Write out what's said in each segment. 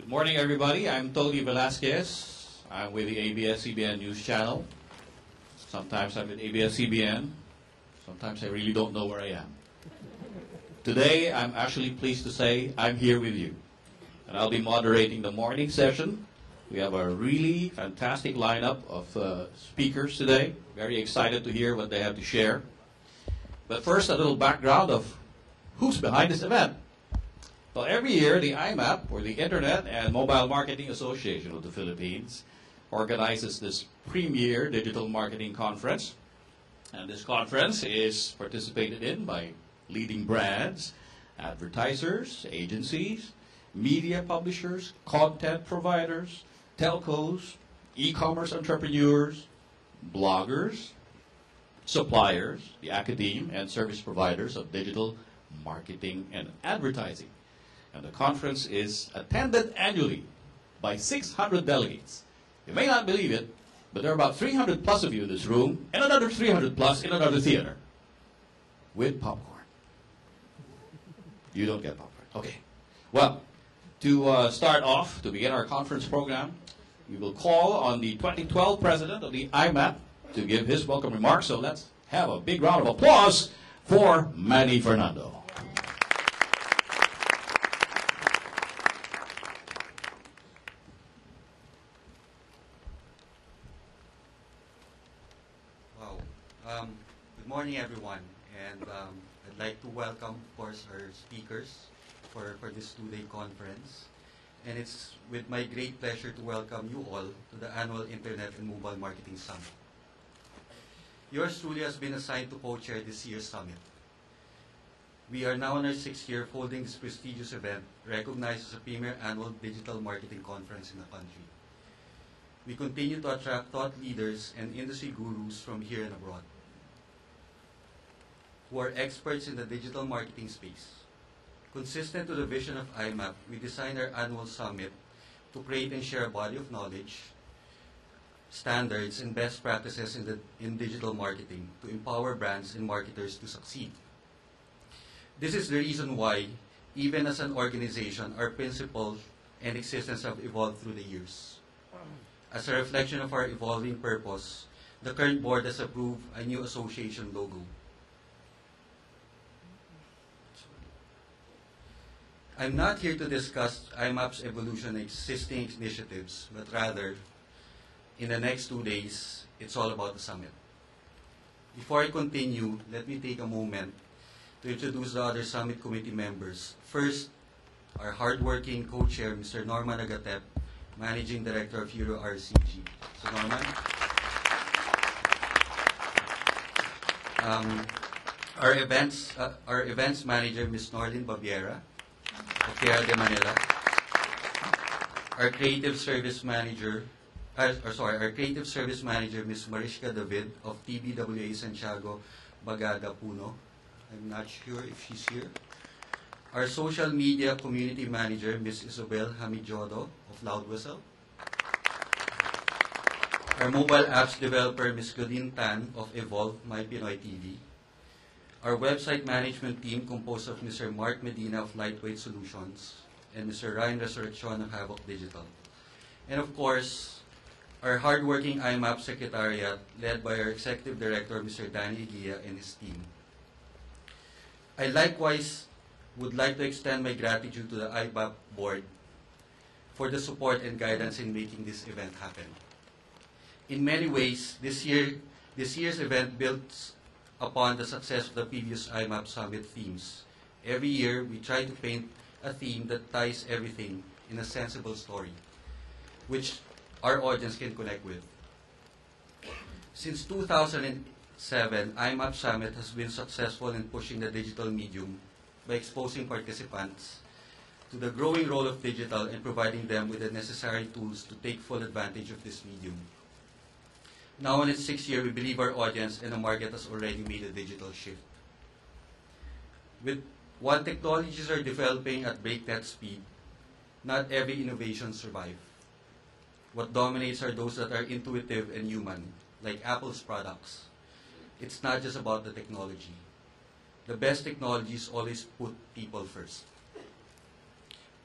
Good morning, everybody. I'm Tony Velasquez. I'm with the ABS-CBN News Channel. Sometimes I'm with ABS-CBN. Sometimes I really don't know where I am. Today, I'm actually pleased to say I'm here with you. And I'll be moderating the morning session. We have a really fantastic lineup of speakers today. Very excited to hear what they have to share. But first, a little background of who's behind this event. Well, every year, the IMMAP, or the Internet and Mobile Marketing Association of the Philippines, organizes this premier digital marketing conference. And this conference is participated in by leading brands, advertisers, agencies, media publishers, content providers, telcos, e-commerce entrepreneurs, bloggers, suppliers, the academe, and service providers of digital marketing and advertising. And the conference is attended annually by 600 delegates. You may not believe it, but there are about 300 plus of you in this room, and another 300 plus in another theater, with popcorn. You don't get popcorn. Okay. Well, to start off, to begin our conference program, we will call on the 2012 president of the IMMAP to give his welcome remarks. So let's have a big round of applause for Manny Fernando. Good morning, everyone, and I'd like to welcome, of course, our speakers for this two-day conference. And it's with my great pleasure to welcome you all to the annual Internet and Mobile Marketing Summit. Yours truly has been assigned to co-chair this year's summit. We are now in our 6th year of holding this prestigious event, recognized as a premier annual digital marketing conference in the country. We continue to attract thought leaders and industry gurus from here and abroad, who are experts in the digital marketing space. Consistent to the vision of IMMAP, we designed our annual summit to create and share a body of knowledge, standards, and best practices in digital marketing to empower brands and marketers to succeed. This is the reason why, even as an organization, our principles and existence have evolved through the years. As a reflection of our evolving purpose, the current board has approved a new association logo. I'm not here to discuss IMMAP's evolution and existing initiatives, but rather, in the next 2 days, it's all about the summit. Before I continue, let me take a moment to introduce the other summit committee members. First, our hardworking co-chair, Mr. Norman Agatep, Managing Director of Euro RCG. So Norman. Our events manager, Ms. Norlin Babiera, of Tierra de Manila. Our creative service manager, Ms. Mariska David of TBWA Santiago Bagada Puno. I'm not sure if she's here. Our social media community manager, Ms. Isabel Hamidjodo of Loud Whistle. Our mobile apps developer, Ms. Claudine Tan of Evolve My Pinoy TV. Our website management team composed of Mr. Mark Medina of Lightweight Solutions and Mr. Ryan Resurrection of Havoc Digital. And of course, our hardworking IMMAP Secretariat led by our Executive Director, Mr. Danny Gia, and his team. I likewise would like to extend my gratitude to the IMMAP board for the support and guidance in making this event happen. In many ways, this year's event builds upon the success of the previous IMMAP Summit themes. Every year, we try to paint a theme that ties everything in a sensible story, which our audience can connect with. Since 2007, IMMAP Summit has been successful in pushing the digital medium by exposing participants to the growing role of digital and providing them with the necessary tools to take full advantage of this medium. Now in its 6th year, we believe our audience and the market has already made a digital shift. While technologies are developing at breakneck speed, not every innovation survives. What dominates are those that are intuitive and human, like Apple's products. It's not just about the technology. The best technologies always put people first.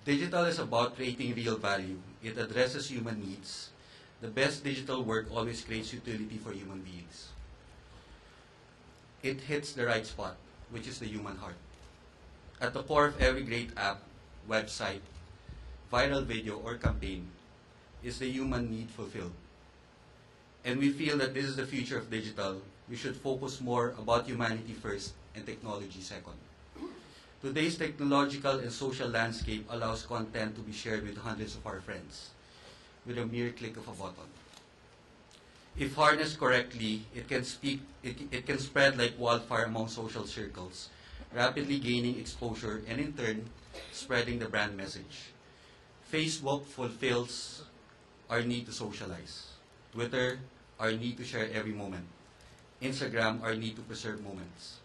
Digital is about creating real value. It addresses human needs. The best digital work always creates utility for human beings. It hits the right spot, which is the human heart. At the core of every great app, website, viral video, or campaign is the human need fulfilled. And we feel that this is the future of digital. We should focus more about humanity first and technology second. Today's technological and social landscape allows content to be shared with hundreds of our friends with a mere click of a button. If harnessed correctly, it can spread like wildfire among social circles, rapidly gaining exposure and in turn spreading the brand message. Facebook fulfills our need to socialize. Twitter, our need to share every moment. Instagram, our need to preserve moments.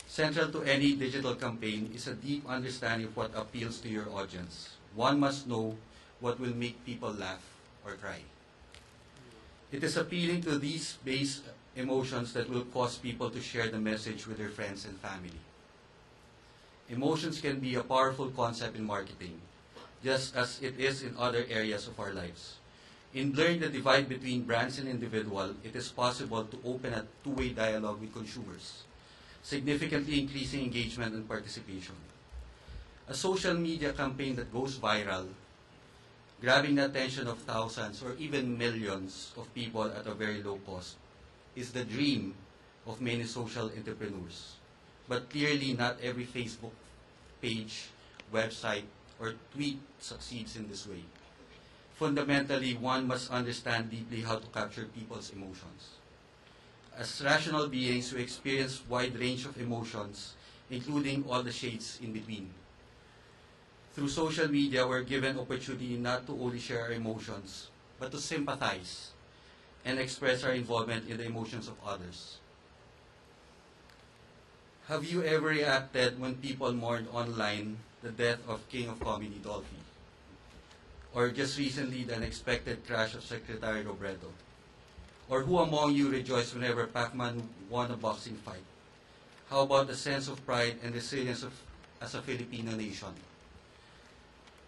Central to any digital campaign is a deep understanding of what appeals to your audience. One must know what will make people laugh or cry. It is appealing to these base emotions that will cause people to share the message with their friends and family. Emotions can be a powerful concept in marketing, just as it is in other areas of our lives. In blurring the divide between brands and individual, it is possible to open a two-way dialogue with consumers, significantly increasing engagement and participation. A social media campaign that goes viral, grabbing the attention of thousands or even millions of people at a very low cost, is the dream of many social entrepreneurs. But clearly not every Facebook page, website, or tweet succeeds in this way. Fundamentally, one must understand deeply how to capture people's emotions. As rational beings, we experience a wide range of emotions, including all the shades in between. Through social media, we're given opportunity not to only share our emotions, but to sympathize and express our involvement in the emotions of others. Have you ever reacted when people mourned online the death of King of Comedy Dolphy? Or just recently the unexpected crash of Secretary Robredo? Or who among you rejoiced whenever Pac-Man won a boxing fight? How about the sense of pride and resilience as a Filipino nation?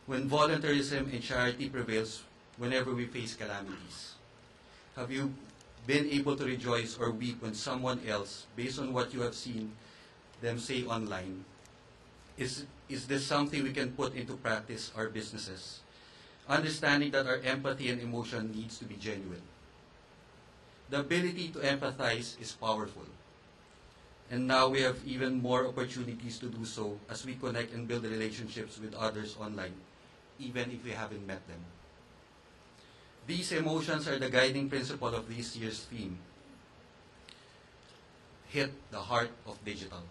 When voluntarism and charity prevails whenever we face calamities? Have you been able to rejoice or weep when someone else, based on what you have seen them say online? Is this something we can put into practice our businesses? Understanding that our empathy and emotion needs to be genuine. The ability to empathize is powerful. And now we have even more opportunities to do so as we connect and build relationships with others online, even if we haven't met them. These emotions are the guiding principle of this year's theme, Hit the Heart of Digital.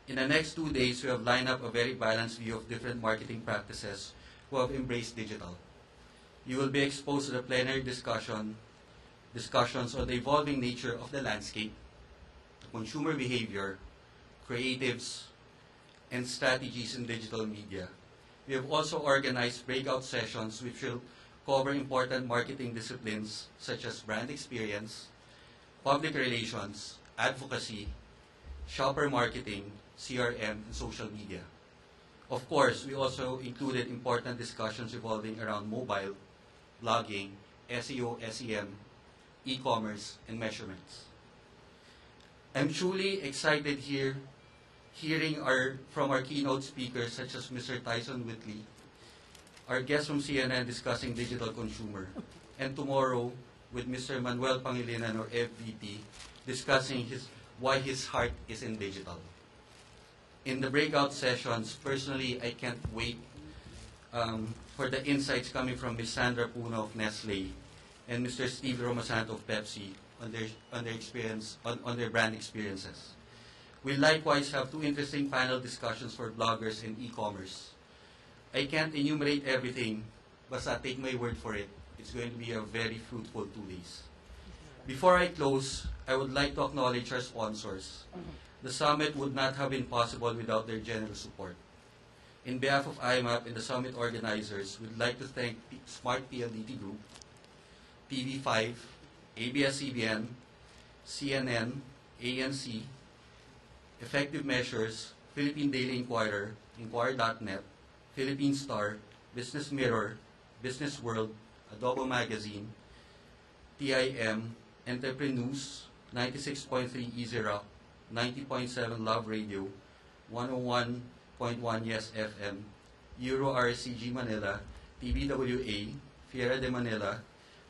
In the next 2 days, we have lined up a very balanced view of different marketing practices who have embraced digital. You will be exposed to the plenary discussions on the evolving nature of the landscape, consumer behavior, creatives, and strategies in digital media. We have also organized breakout sessions which will cover important marketing disciplines such as brand experience, public relations, advocacy, shopper marketing, CRM, and social media. Of course, we also included important discussions revolving around mobile, blogging, SEO, SEM, e-commerce, and measurements. I'm truly excited hearing from our keynote speakers such as Mr. Tyson Whitley, our guest from CNN discussing digital consumer, and tomorrow with Mr. Manuel Pangilinan, or FVP, discussing why his heart is in digital. In the breakout sessions, personally, I can't wait for the insights coming from Ms. Sandra Puno of Nestle and Mr. Steve Romasanto of Pepsi on their brand experiences. We likewise have 2 interesting panel discussions for bloggers and e-commerce. I can't enumerate everything, but take my word for it. It's going to be a very fruitful 2 days. Before I close, I would like to acknowledge our sponsors. The summit would not have been possible without their generous support. In behalf of IMMAP and the summit organizers, we'd like to thank Smart PLDT Group, PV5, ABS-CBN, CNN, ANC, Effective Measures, Philippine Daily Inquirer, Inquirer.net, Philippine Star, Business Mirror, Business World, Adobo Magazine, TIM, Entrepreneurs, 96.3 Easy Rock, 90.7 Love Radio, 101.1 Yes FM, Euro RCG Manila, TBWA, Fiera de Manila,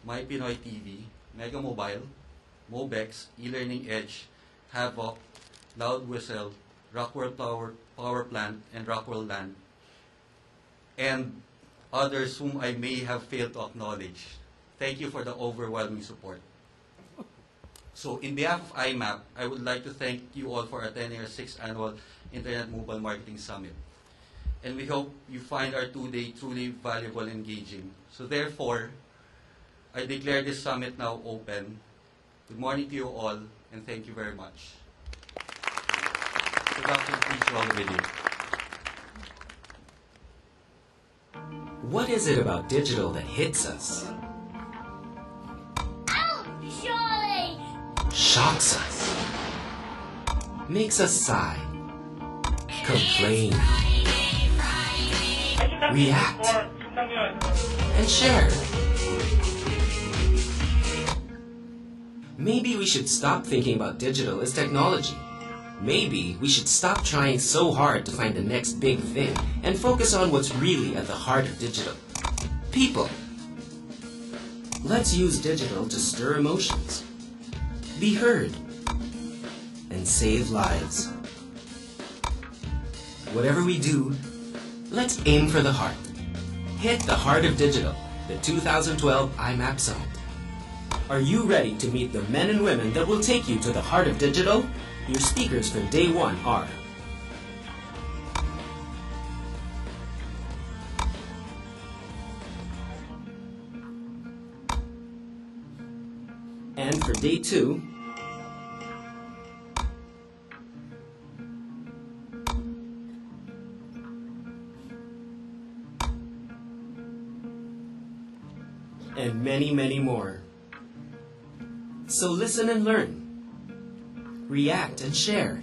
My Pinoy TV, Mega Mobile, Mobex, eLearning Edge, Havoc, Loud Whistle, Rockwell Power Plant, and Rockwell Land, and others whom I may have failed to acknowledge. Thank you for the overwhelming support. So, in behalf of IMMAP, I would like to thank you all for attending our 6th Annual Internet Mobile Marketing Summit. And we hope you find our 2-day truly valuable and engaging. So therefore, I declare this summit now open. Good morning to you all, and thank you very much. Production, please roll the video. What is it about digital that hits us? Ouch! Surely! Shocks us. Makes us sigh. Complain. React. And share. Maybe we should stop thinking about digital as technology. Maybe we should stop trying so hard to find the next big thing and focus on what's really at the heart of digital. People. Let's use digital to stir emotions, be heard, and save lives. Whatever we do, let's aim for the heart. Hit the heart of digital, the 2012 IMMAP Summit. Are you ready to meet the men and women that will take you to the heart of digital? Your speakers for day one are and for day two, and many, many more. So listen and learn. React and share.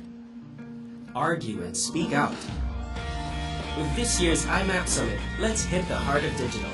Argue and speak out. With this year's IMMAP Summit, let's hit the heart of digital.